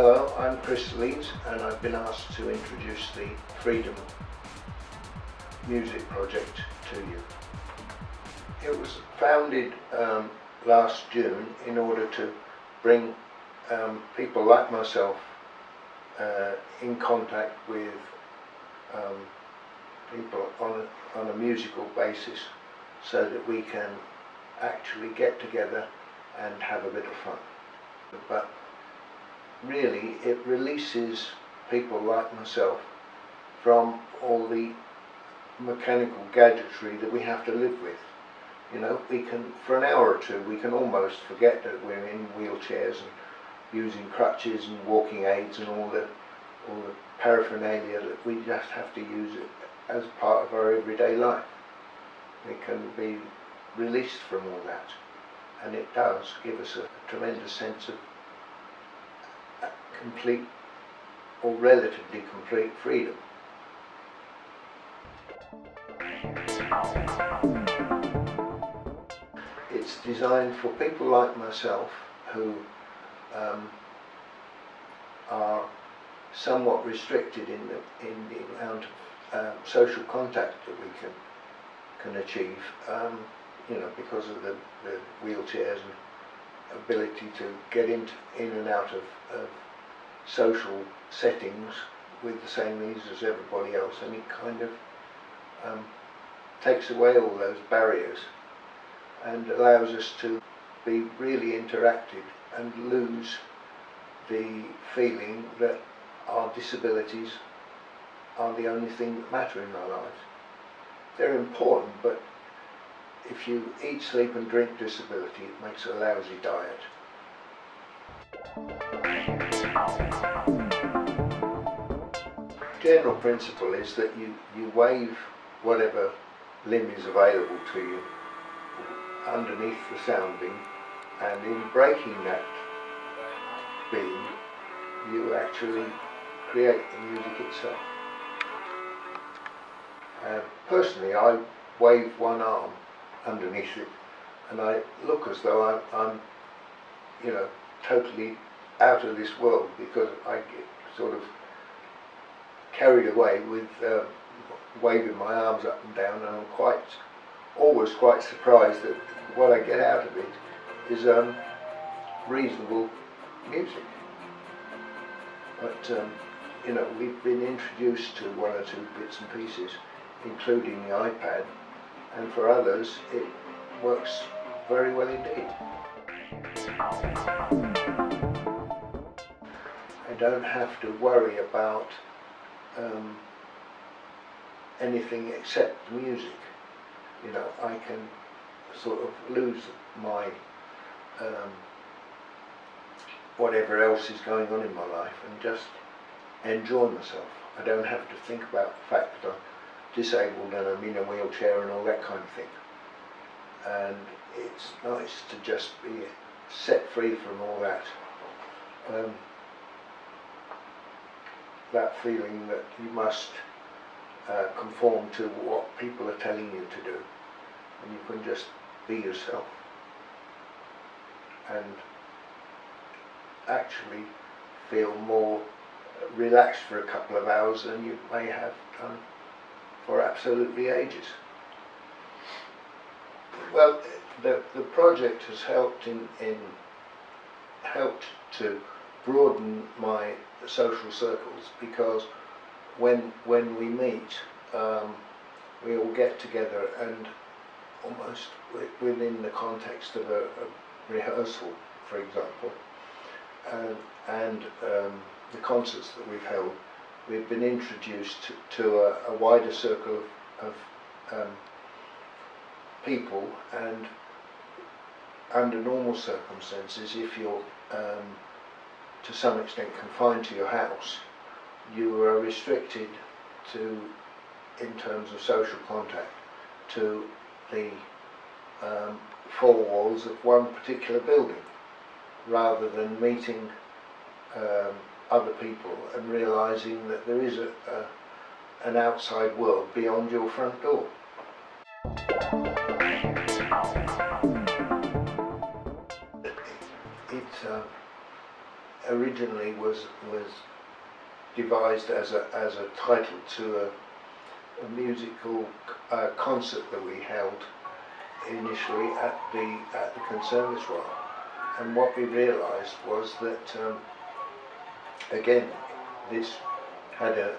Hello, I'm Chris Leeds and I've been asked to introduce the Freedom Music Project to you. It was founded last June in order to bring people like myself in contact with people on a musical basis so that we can actually get together and have a bit of fun. But really it releases people like myself from all the mechanical gadgetry that we have to live with. You know, we can, for an hour or two, we can almost forget that we're in wheelchairs and using crutches and walking aids and all the paraphernalia that we just have to use it as part of our everyday life. We can be released from all that, and it does give us a tremendous sense of complete or relatively complete freedom. It's designed for people like myself who are somewhat restricted in the amount of social contact that we can achieve, you know, because of the wheelchairs and ability to get in and out of social settings with the same ease as everybody else, and it kind of takes away all those barriers and allows us to be really interactive and lose the feeling that our disabilities are the only thing that matter in our lives. They're important, but if you eat, sleep and drink disability, it makes a lousy diet. General principle is that you waive whatever limb is available to you underneath the sound beam, and in breaking that beam you actually create the music itself. Personally, I wave one arm underneath it and I look as though I'm you know, totally out of this world, because I get sort of carried away with waving my arms up and down, and I'm always quite surprised that what I get out of it is reasonable music. But you know, we've been introduced to one or two bits and pieces, including the iPad, and for others it works very well indeed. I don't have to worry about anything except music. You know, I can sort of lose my whatever else is going on in my life and just enjoy myself. I don't have to think about the fact that I'm disabled and I'm in a wheelchair and all that kind of thing. And it's nice to just be set free from all that. That feeling that you must conform to what people are telling you to do, and you can just be yourself and actually feel more relaxed for a couple of hours than you may have done for absolutely ages. Well, the project has helped helped to broaden my social circles, because when we meet, we all get together and almost within the context of a rehearsal, for example, and the concerts that we've held, we've been introduced to a wider circle of people, and under normal circumstances, if you're to some extent confined to your house, you are restricted to, in terms of social contact, to the four walls of one particular building, rather than meeting other people and realising that there is an outside world beyond your front door. originally was devised as a title to a musical concert that we held initially at the conservatoire. And what we realised was that again, this had a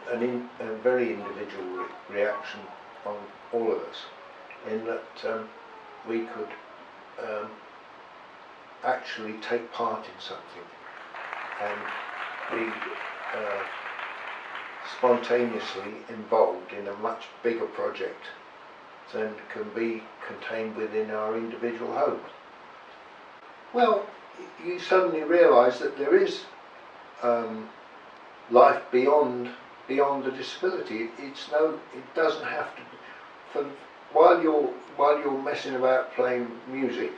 very individual reaction on all of us, in that we could actually take part in something and be spontaneously involved in a much bigger project than can be contained within our individual homes. Well, you suddenly realise that there is life beyond the disability. It doesn't have to. While you're messing about playing music,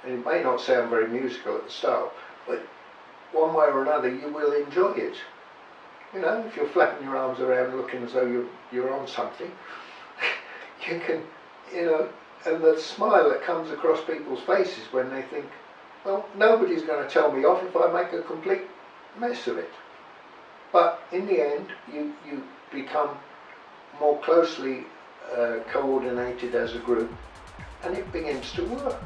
and it may not sound very musical at the start, but one way or another you will enjoy it. You know, if you're flapping your arms around looking as though you're on something, you can, you know, and the smile that comes across people's faces when they think, well, nobody's going to tell me off if I make a complete mess of it. But in the end, you become more closely coordinated as a group, and it begins to work.